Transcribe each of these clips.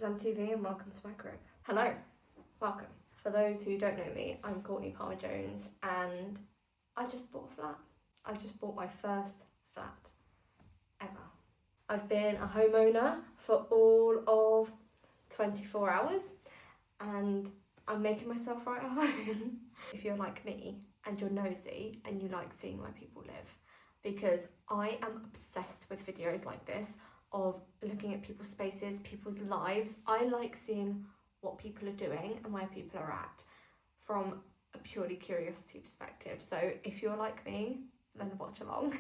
MTV and welcome to my crib. Hello, welcome. For those who don't know me, I'm Courtney Palmer-Jones and I just bought a flat. I just bought my first flat ever. I've been a homeowner for all of 24 hours and I'm making myself right at home. If you're like me and you're nosy and you like seeing where people live, because I am obsessed with videos like this of looking at people's spaces, people's lives. I like seeing what people are doing and where people are at from a purely curiosity perspective. So if you're like me, then watch along.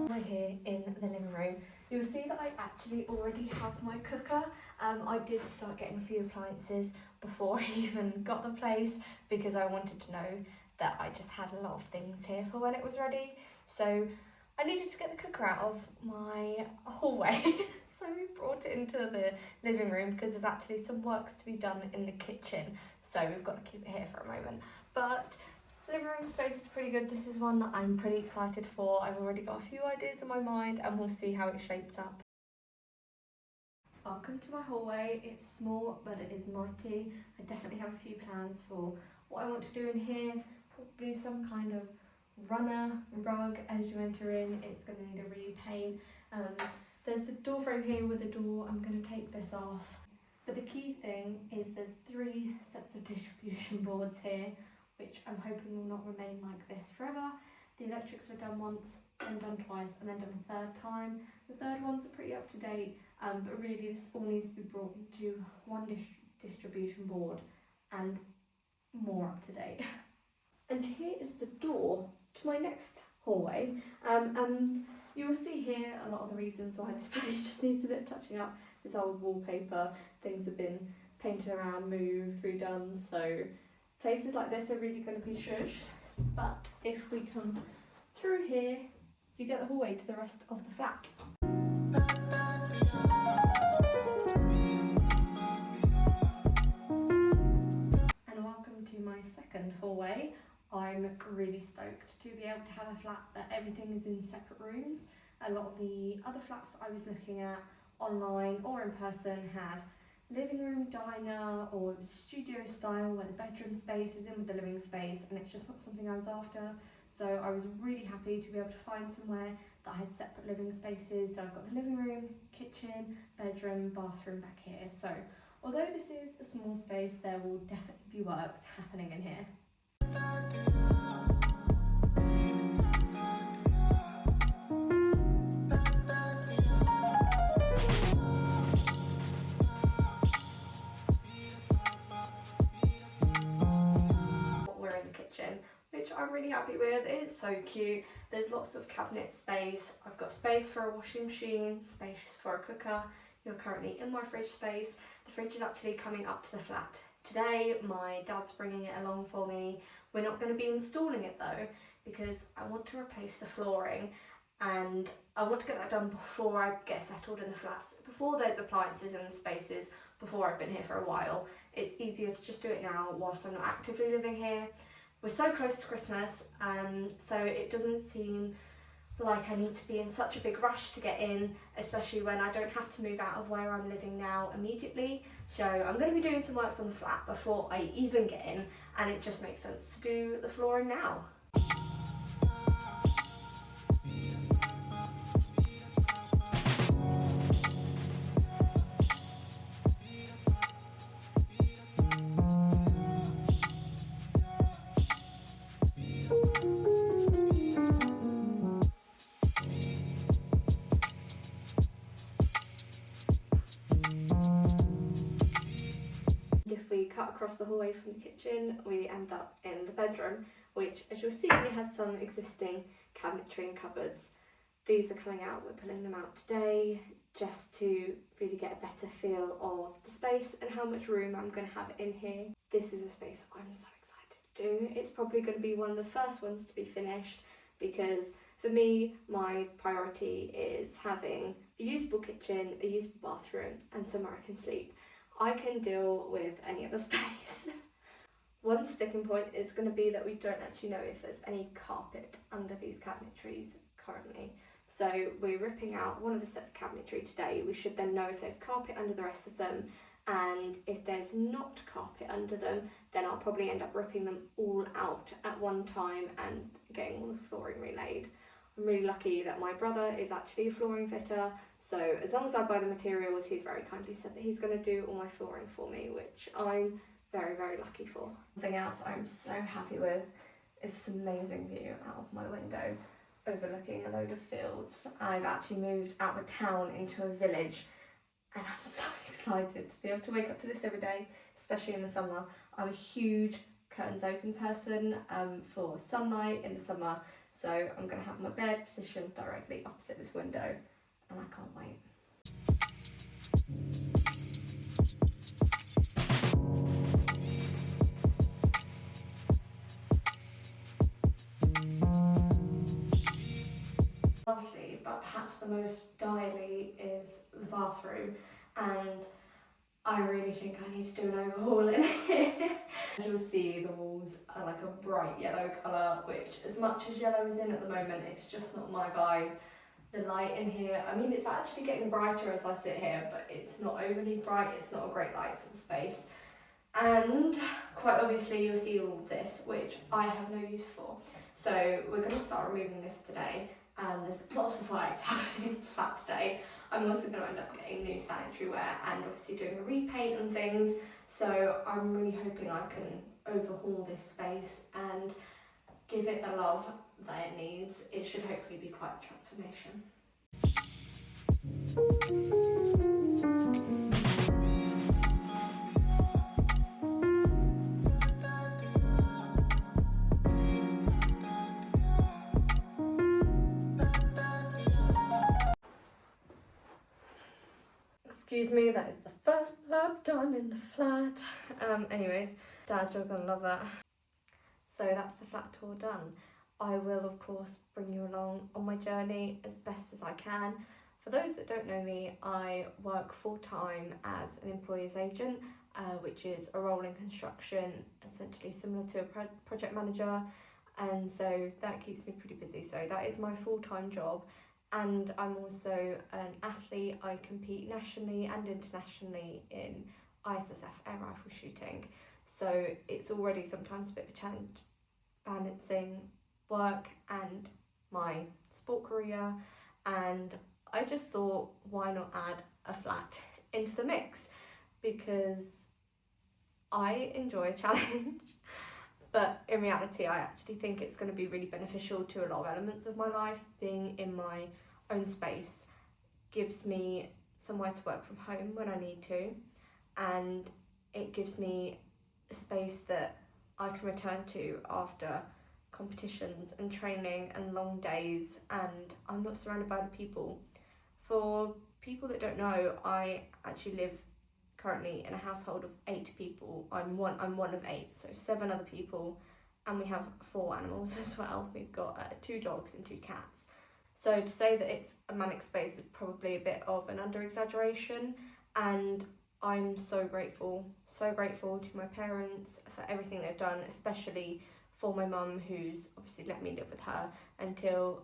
We're here in the living room. You'll see that I actually already have my cooker. I did start getting a few appliances before I even got the place because I wanted to know that I just had a lot of things here for when it was ready. So I needed to get the cooker out of my hallway. So we brought it into the living room because there's actually some works to be done in the kitchen. So we've got to keep it here for a moment. But living room space is pretty good. This is one that I'm pretty excited for. I've already got a few ideas in my mind and we'll see how it shapes up. Welcome to my hallway. It's small, but it is mighty. I definitely have a few plans for what I want to do in here. Probably some kind of runner rug as you enter in. It's going to need a repaint. There's the door frame here with the door. I'm going to take this off. But the key thing is there's 3 sets of distribution boards here, which I'm hoping will not remain like this forever. The electrics were done once, then done twice, and then done a third time. The third ones are pretty up to date, but really this all needs to be brought into one distribution board and more up to date. And here is the door to my next hallway. And you will see here a lot of the reasons why this place just needs a bit of touching up. This old wallpaper, things have been painted around, moved, redone, so places like this are really going to be shushed. But if we come through here, you get the hallway to the rest of the flat. And welcome to my second hallway. I'm really stoked to be able to have a flat that everything is in separate rooms. A lot of the other flats that I was looking at online or in person had living room, diner, or studio style where the bedroom space is in with the living space, and it's just not something I was after. So I was really happy to be able to find somewhere that had separate living spaces. So I've got the living room, kitchen, bedroom, bathroom back here. So although this is a small space, there will definitely be works happening in here. We're in the kitchen, which I'm really happy with. It's so cute. There's lots of cabinet space. I've got space for a washing machine, space for a cooker. You're currently in my fridge space. The fridge is actually coming up to the flat today. My dad's bringing it along for me. We're not going to be installing it though, because I want to replace the flooring and I want to get that done before I get settled in the flats, before there's appliances in the spaces, before I've been here for a while. It's easier to just do it now whilst I'm not actively living here. We're so close to Christmas, so it doesn't seem like I need to be in such a big rush to get in, especially when I don't have to move out of where I'm living now immediately. So I'm going to be doing some works on the flat before I even get in, and it just makes sense to do the flooring now. If we cut across the hallway from the kitchen, we end up in the bedroom, which, as you'll see, has some existing cabinetry and cupboards. These are coming out, we're pulling them out today, just to really get a better feel of the space and how much room I'm going to have in here. This is a space I'm so excited to do. It's probably going to be one of the first ones to be finished, because for me, my priority is having a usable kitchen, a usable bathroom, and somewhere I can sleep. I can deal with any other space. One sticking point is going to be that we don't actually know if there's any carpet under these cabinetries currently. So we're ripping out one of the sets of cabinetry today. We should then know if there's carpet under the rest of them, and if there's not carpet under them, then I'll probably end up ripping them all out at one time and getting all the flooring relaid. I'm really lucky that my brother is actually a flooring fitter, so as long as I buy the materials, he's very kindly said that he's going to do all my flooring for me, which I'm very, very lucky for. Something else I'm so happy with is this amazing view out of my window overlooking a load of fields. I've actually moved out of town into a village, and I'm so excited to be able to wake up to this every day, especially in the summer. I'm a huge curtains open person for sunlight in the summer, so I'm going to have my bed positioned directly opposite this window, and I can't wait. Lastly, but perhaps the most direly, is the bathroom, and I really think I need to do an overhaul in here. As you'll see, the walls are like a bright yellow colour, which, as much as yellow is in at the moment, it's just not my vibe. The light in here, I mean, it's actually getting brighter as I sit here, but it's not overly bright, it's not a great light for the space. And quite obviously you'll see all of this, which I have no use for. So we're going to start removing this today. There's lots of lights happening in the flat today. I'm also going to end up getting new sanitary ware and obviously doing a repaint and things. So I'm really hoping I can overhaul this space and give it the love that it needs. It should hopefully be quite a transformation. Excuse me, that is the first work done in the flat. Anyways, Dad's are gonna love that. So that's the flat tour done. I will of course bring you along on my journey as best as I can. For those that don't know me, I work full-time as an employer's agent, which is a role in construction, essentially similar to a project manager, and so that keeps me pretty busy. So that is my full-time job. And I'm also an athlete. I compete nationally and internationally in ISSF air rifle shooting. So it's already sometimes a bit of a challenge balancing work and my sport career. And I just thought, why not add a flat into the mix? Because I enjoy a challenge. But in reality, I actually think it's going to be really beneficial to a lot of elements of my life. Being in my own space gives me somewhere to work from home when I need to, and it gives me a space that I can return to after competitions and training and long days, and I'm not surrounded by the people. For people that don't know, I actually live currently in a household of 8 people. I'm one of 8, so 7 other people, and we have 4 animals as well. We've got 2 dogs and 2 cats. So to say that it's a manic space is probably a bit of an under-exaggeration, and I'm so grateful to my parents for everything they've done, especially for my mum, who's obviously let me live with her until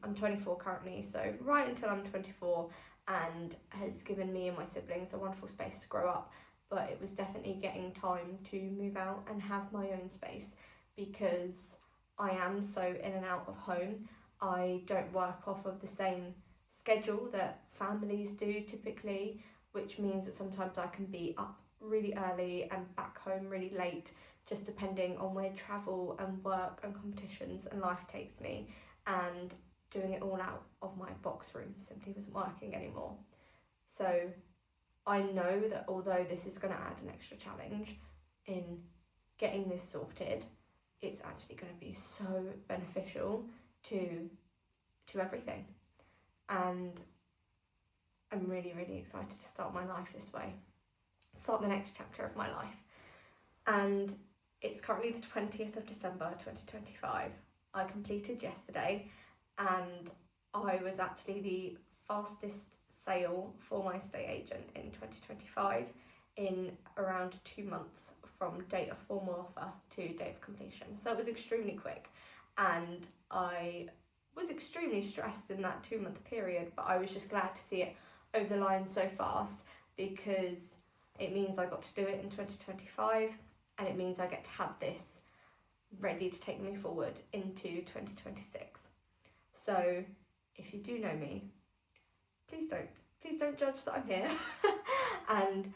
I'm 24 currently, so right until I'm 24, and has given me and my siblings a wonderful space to grow up. But it was definitely getting time to move out and have my own space, because I am so in and out of home. I don't work off of the same schedule that families do typically, which means that sometimes I can be up really early and back home really late, just depending on where travel and work and competitions and life takes me. And doing it all out of my box room simply wasn't working anymore. So I know that although this is going to add an extra challenge in getting this sorted, it's actually going to be so beneficial to everything. And I'm really, really excited to start my life this way, start the next chapter of my life. And it's currently the 20th of December 2025. I completed yesterday, and I was actually the fastest sale for my estate agent in 2025. in around 2 months from date of formal offer to date of completion. So it was extremely quick, and I was extremely stressed in that 2-month period, but I was just glad to see it over the line so fast, because it means I got to do it in 2025, and it means I get to have this ready to take me forward into 2026. So if you do know me, please don't judge that I'm here and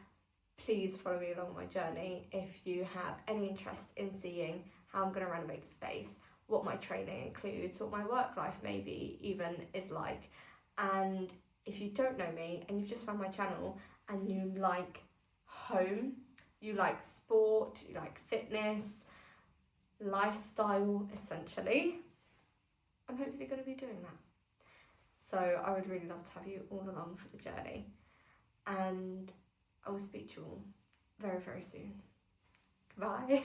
please follow me along my journey if you have any interest in seeing how I'm going to renovate the space, what my training includes, what my work life maybe even is like. And if you don't know me and you've just found my channel and you like home, you like sport, you like fitness, lifestyle essentially, I'm hopefully going to be doing that. So I would really love to have you all along for the journey, and I will speak to you all very, very soon. Goodbye.